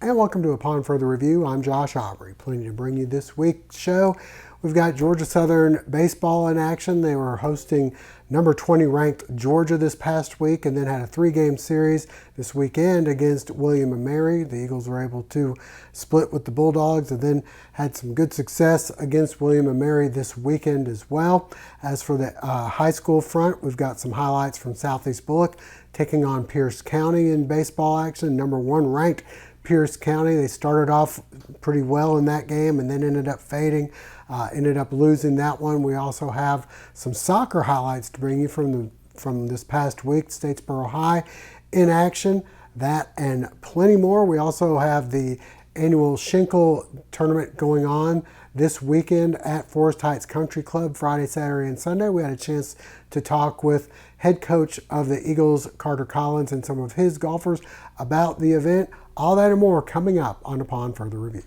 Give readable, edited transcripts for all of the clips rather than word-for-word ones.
And welcome to Upon Further Review. I'm Josh Aubrey. Plenty to bring you this week's show. We've got Georgia Southern baseball in action. They were hosting number 20 ranked Georgia this past week and then had a 3-game series this weekend against William & Mary. The Eagles were able to split with the Bulldogs and then had some good success against William & Mary this weekend as well. As for the high school front, we've got some highlights from Southeast Bulloch taking on Pierce County in baseball action. Number 1 ranked Pierce County. They started off pretty well in that game and then ended up fading, ended up losing that one. We also have some soccer highlights to bring you from this past week. Statesboro High in action, that and plenty more. We also have the Annual Schenkel tournament going on this weekend at Forest Heights Country Club, Friday, Saturday, and Sunday. We had a chance to talk with head coach of the Eagles, Carter Collins, and some of his golfers about the event. All that and more coming up on Upon Further Review.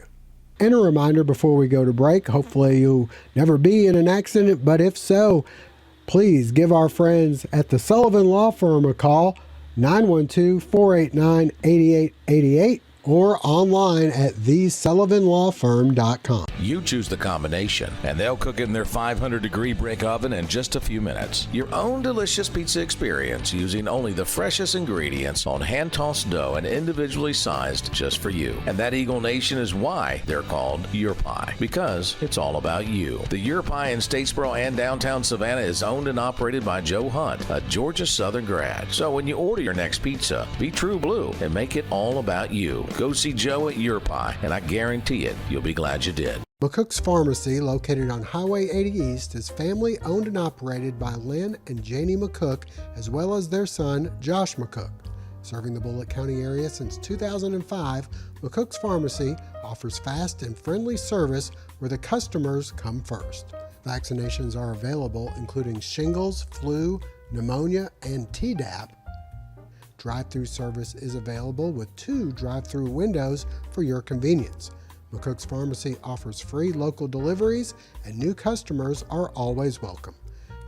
And a reminder before we go to break, hopefully you'll never be in an accident, but if so, please give our friends at the Sullivan Law Firm a call, 912-489-8888. or online at thesullivanlawfirm.com. You choose the combination, and they'll cook it in their 500-degree brick oven in just a few minutes. Your own delicious pizza experience using only the freshest ingredients on hand-tossed dough and individually sized just for you. And that Eagle Nation is why they're called Your Pie, because it's all about you. The Your Pie in Statesboro and downtown Savannah is owned and operated by Joe Hunt, a Georgia Southern grad. So when you order your next pizza, be true blue and make it all about you. Go see Joe at Your Pie, and I guarantee it, you'll be glad you did. McCooks Pharmacy, located on Highway 80 East, is family owned and operated by Lynn and Janie McCook, as well as their son, Josh McCook. Serving the Bulloch County area since 2005, McCooks Pharmacy offers fast and friendly service where the customers come first. Vaccinations are available, including shingles, flu, pneumonia, and Tdap. Drive-through service is available with 2 drive-through windows for your convenience. McCooks Pharmacy offers free local deliveries, and new customers are always welcome.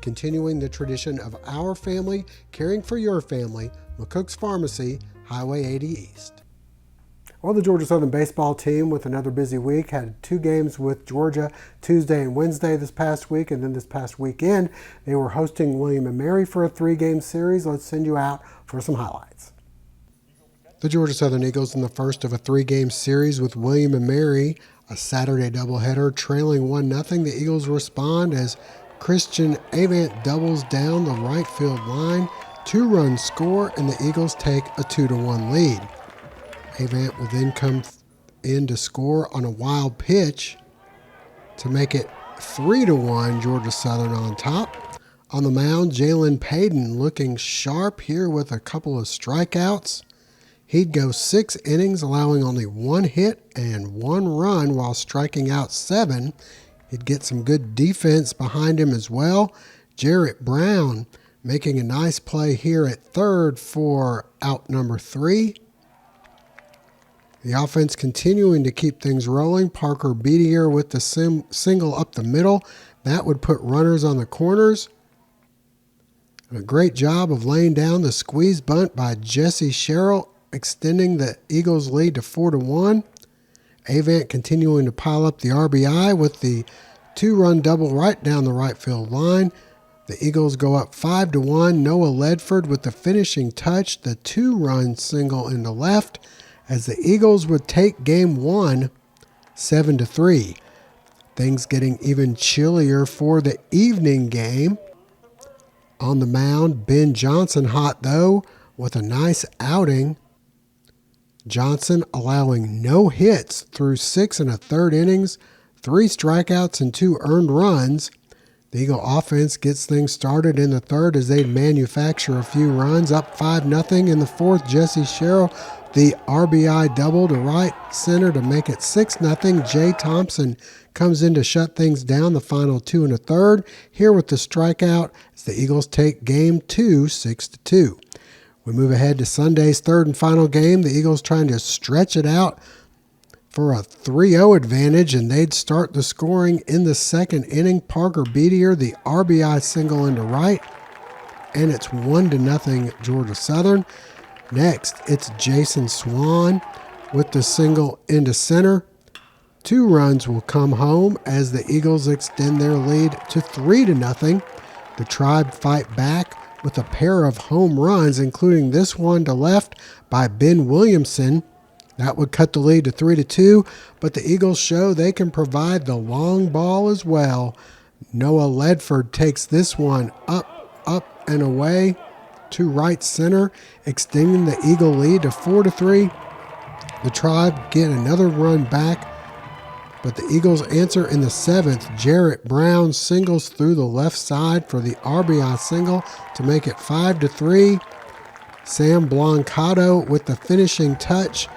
Continuing the tradition of our family caring for your family, McCooks Pharmacy, Highway 80 East. Well, the Georgia Southern baseball team, with another busy week, had 2 games with Georgia Tuesday and Wednesday this past week, and then this past weekend they were hosting William & Mary for a 3-game series. Let's send you out for some highlights. The Georgia Southern Eagles in the first of a 3-game series with William & Mary, a Saturday doubleheader, trailing 1-0. The Eagles respond as Christian Avant doubles down the right field line. 2-run score, and the Eagles take a 2-1 lead. Avant will then come in to score on a wild pitch to make it 3-1, Georgia Southern on top. On the mound, Jalen Payton looking sharp here with a couple of strikeouts. He'd go 6 innings, allowing only 1 hit and 1 run while striking out 7. He'd get some good defense behind him as well. Jarrett Brown making a nice play here at third for out number 3. The offense continuing to keep things rolling. Parker Beatier with the single up the middle. That would put runners on the corners. And a great job of laying down the squeeze bunt by Jesse Sherrill, extending the Eagles' lead to 4-1. Avant continuing to pile up the RBI with the 2-run double right down the right field line. The Eagles go up 5-1. Noah Ledford with the finishing touch, the 2-run single into left, as the Eagles would take game 1 7-3. Things getting even chillier for the evening game. On the mound, Ben Johnson hot though with a nice outing. Johnson allowing no hits through 6 1/3 innings, 3 strikeouts and 2 earned runs. The Eagle offense gets things started in the third as they manufacture a few runs, up 5-0 in the fourth. Jesse Sherrill, the RBI double to right center to make it 6-0. Jay Thompson comes in to shut things down the final 2 1/3. Here with the strikeout as the Eagles take game 2 6-2. We move ahead to Sunday's third and final game. The Eagles trying to stretch it out for a 3-0 advantage, and they'd start the scoring in the second inning. Parker Beatier, the RBI single into right, and it's 1-0 Georgia Southern. Next, it's Jason Swan with the single into center. 2 runs will come home as the Eagles extend their lead to 3-0. The Tribe fight back with a pair of home runs, including this one to left by Ben Williamson. That would cut the lead to 3-2, but the Eagles show they can provide the long ball as well. Noah Ledford takes this one up and away to right center, extending the Eagle lead to 4-3. The Tribe get another run back, but the Eagles answer in the 7th. Jarrett Brown singles through the left side for the RBI single to make it 5-3. Sam Blancato with the finishing touch.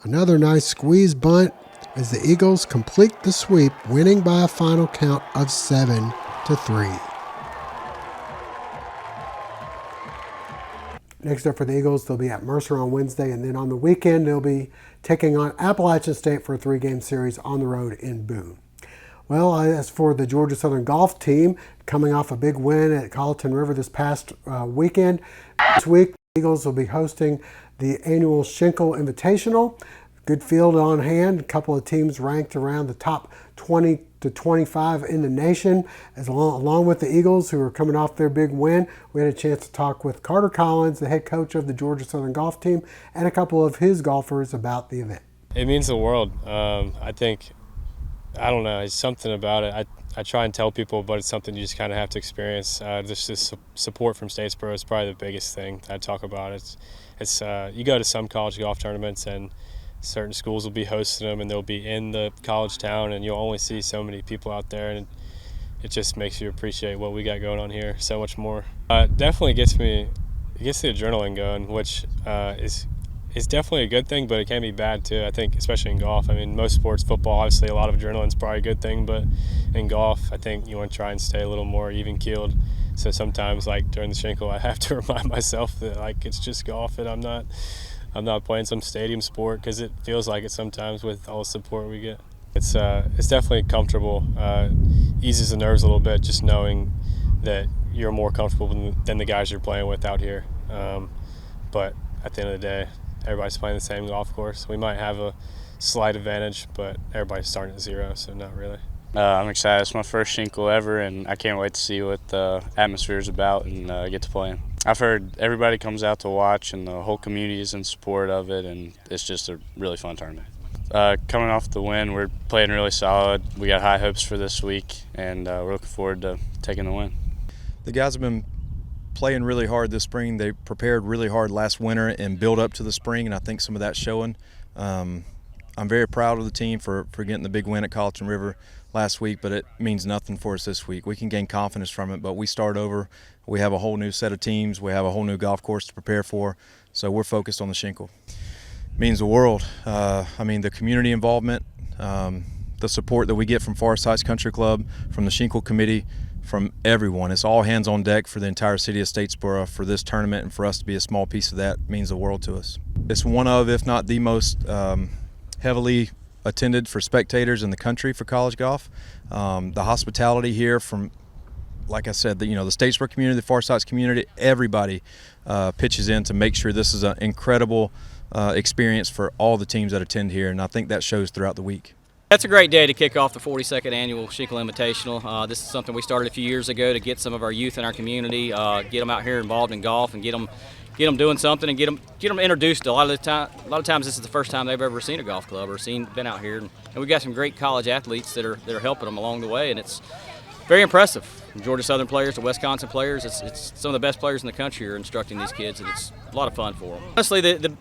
Another nice squeeze bunt as the Eagles complete the sweep, winning by a final count of 7-3. Next up for the Eagles, they'll be at Mercer on Wednesday, and then on the weekend they'll be taking on Appalachian State for a 3-game series on the road in Boone. Well, as for the Georgia Southern golf team, coming off a big win at Colleton River this past weekend, this week the Eagles will be hosting the Annual Schenkel Invitational. Good field on hand, a couple of teams ranked around the top 20 to 25 in the nation, along with the Eagles, who are coming off their big win. We had a chance to talk with Carter Collins, the head coach of the Georgia Southern golf team, and a couple of his golfers about the event. It means the world. I think, I don't know, it's something about it. I try and tell people, but it's something you just kind of have to experience. Just this support from Statesboro is probably the biggest thing I talk about. It's you go to some college golf tournaments and certain schools will be hosting them, and they'll be in the college town, and you'll only see so many people out there, and it just makes you appreciate what we got going on here so much more. It definitely gets the adrenaline going, which is definitely a good thing, but it can be bad too. I think, especially in golf. I mean, most sports, football, obviously a lot of adrenaline is probably a good thing, but in golf, I think you want to try and stay a little more even-keeled. So sometimes, like during the Schenkel, I have to remind myself that like it's just golf, and I'm not playing some stadium sport, because it feels like it sometimes with all the support we get. It's definitely comfortable. Eases the nerves a little bit, just knowing that you're more comfortable than the guys you're playing with out here. But at the end of the day, everybody's playing the same golf course. We might have a slight advantage, but everybody's starting at 0, so not really. I'm excited. It's my first Schenkel ever, and I can't wait to see what the atmosphere is about and get to play. I've heard everybody comes out to watch, and the whole community is in support of it, and it's just a really fun tournament. Coming off the win, we're playing really solid. We got high hopes for this week, and we're looking forward to taking the win. The guys have been playing really hard this spring. They prepared really hard last winter and built up to the spring, and I think some of that's showing. I'm very proud of the team for getting the big win at Colleton River last week, but it means nothing for us this week. We can gain confidence from it, but we start over. We have a whole new set of teams. We have a whole new golf course to prepare for, so we're focused on the Schenkel. It means the world. I mean, the community involvement, the support that we get from Forest Heights Country Club, from the Schenkel Committee, from everyone. It's all hands on deck for the entire city of Statesboro for this tournament, and for us to be a small piece of that means the world to us. It's one of, if not the most heavily attended for spectators in the country for college golf. The hospitality here from, like I said, the Statesboro community, the Forest Heights community, everybody pitches in to make sure this is an incredible experience for all the teams that attend here, and I think that shows throughout the week. That's a great day to kick off the 42nd Annual Schenkel Invitational. This is something we started a few years ago to get some of our youth in our community, get them out here involved in golf, and get them doing something, and get them introduced. A lot of times this is the first time they've ever seen a golf club or been out here, and we've got some great college athletes that are helping them along the way, and it's very impressive. From Georgia Southern players to Wisconsin players, it's some of the best players in the country are instructing these kids, and it's a lot of fun for them. Honestly, the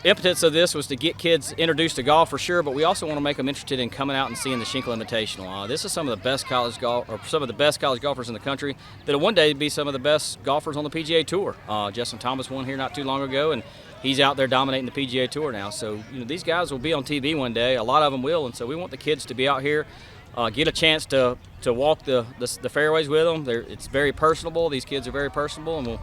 impetus of this was to get kids introduced to golf for sure, but we also want to make them interested in coming out and seeing the Schenkel Invitational. This is some of the best college golfers in the country that'll one day be some of the best golfers on the PGA Tour. Justin Thomas won here not too long ago, and he's out there dominating the PGA Tour now. So these guys will be on TV one day. A lot of them will, and so we want the kids to be out here, get a chance to walk the fairways with them. It's very personable. These kids are very personable, and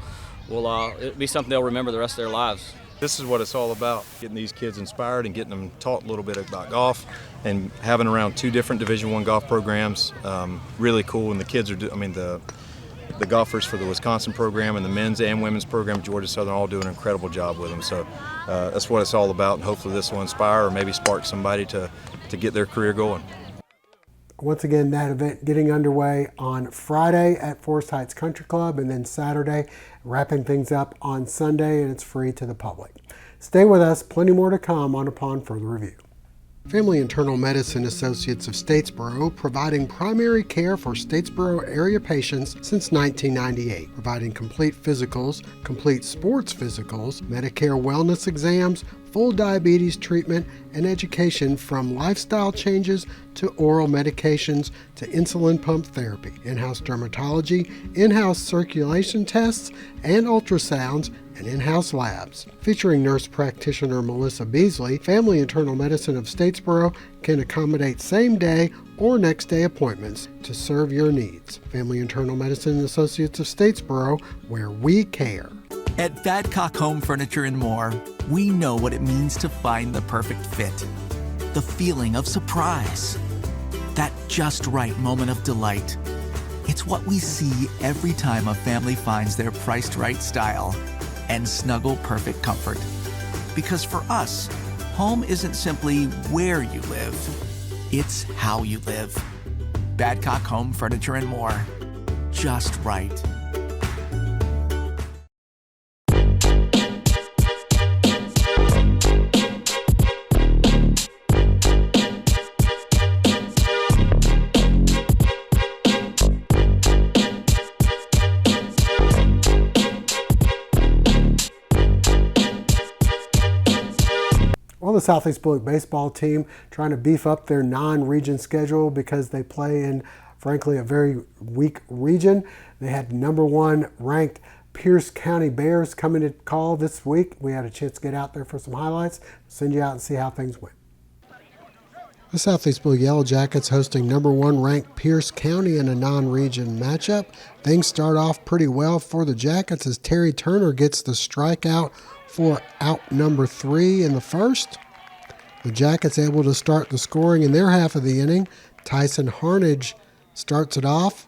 it'll be something they'll remember the rest of their lives. This is what it's all about, getting these kids inspired and getting them taught a little bit about golf, and having around 2 different Division I golf programs. Really cool, and the kids are, the the golfers for the Wisconsin program and the men's and women's program, Georgia Southern, all do an incredible job with them. So that's what it's all about, and hopefully this will inspire or maybe spark somebody to get their career going. Once again, that event getting underway on Friday at Forest Heights Country Club, and then Saturday, wrapping things up on Sunday, and it's free to the public. Stay with us, plenty more to come on Upon Further Review. Family Internal Medicine Associates of Statesboro, providing primary care for Statesboro area patients since 1998, providing complete physicals, complete sports physicals, Medicare wellness exams, full diabetes treatment, and education from lifestyle changes to oral medications to insulin pump therapy, in-house dermatology, in-house circulation tests, and ultrasounds, and in-house labs. Featuring nurse practitioner Melissa Beasley, Family Internal Medicine of Statesboro can accommodate same-day or next-day appointments to serve your needs. Family Internal Medicine Associates of Statesboro, where we care. At Badcock Home Furniture and More, we know what it means to find the perfect fit. The feeling of surprise. That just right moment of delight. It's what we see every time a family finds their priced right style and snuggle perfect comfort. Because for us, home isn't simply where you live, it's how you live. Badcock Home Furniture and More. Just right. Well, the Southeast Bulloch baseball team trying to beef up their non-region schedule because they play in, frankly, a very weak region. They had number 1 ranked Pierce County Bears coming to call this week. We had a chance to get out there for some highlights. Send you out and see how things went. The Southeast Bulloch Yellow Jackets hosting number 1 ranked Pierce County in a non-region matchup. Things start off pretty well for the Jackets as Terry Turner gets the strikeout for out number 3 in the first. The Jackets able to start the scoring in their half of the inning. Tyson Harnage starts it off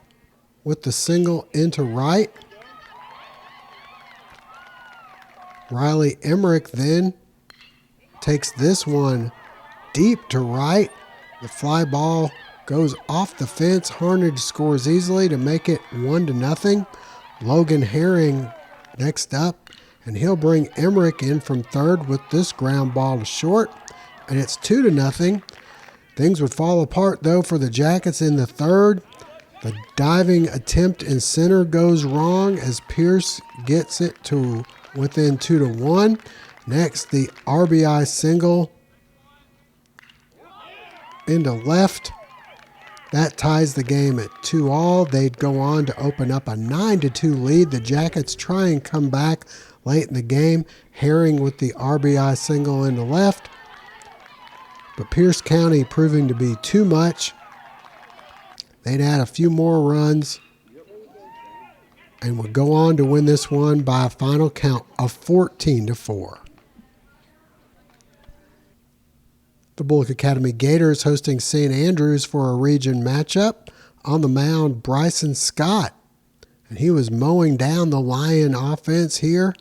with the single into right. Riley Emmerich then takes this one deep to right. The fly ball goes off the fence. Harnage scores easily to make it 1-0. Logan Herring next up, and he'll bring Emmerich in from third with this ground ball to short, and it's 2-0. Things would fall apart, though, for the Jackets in the third. The diving attempt in center goes wrong as Pierce gets it to within 2-1. Next, the RBI single into left. That ties the game at 2-2. They'd go on to open up a 9-2 lead. The Jackets try and come back late in the game. Herring with the RBI single into left. But Pierce County proving to be too much. They'd add a few more runs and would go on to win this one by a final count of 14-4. The Bulloch Academy Gators hosting St. Andrews for a region matchup. On the mound, Bryson Scott. And he was mowing down the Lion offense here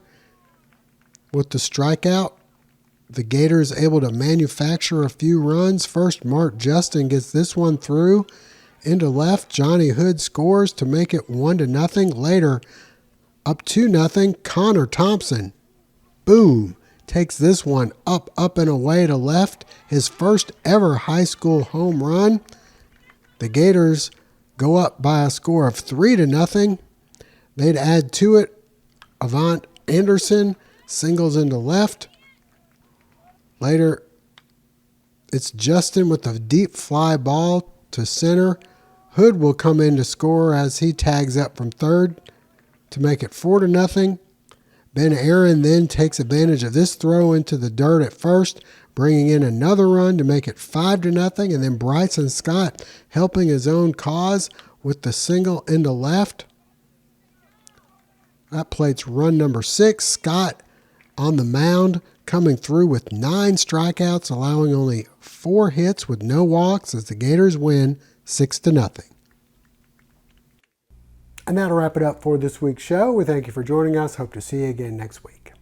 with the strikeout. The Gators able to manufacture a few runs. First, Mark Justin gets this one through into left. Johnny Hood scores to make it 1-0. Later, up 2-0. Connor Thompson, boom, takes this one up and away to left. His first ever high school home run. The Gators go up by a score of 3-0. They'd add to it Avant Anderson singles into left. Later, it's Justin with a deep fly ball to center. Hood will come in to score as he tags up from third to make it 4-0. Ben Aaron then takes advantage of this throw into the dirt at first, bringing in another run to make it 5-0. And then Bryson Scott helping his own cause with the single into left. That plates run number 6. Scott on the mound, coming through with 9 strikeouts, allowing only 4 hits with no walks as the Gators win 6-0. And that'll wrap it up for this week's show. We thank you for joining us. Hope to see you again next week.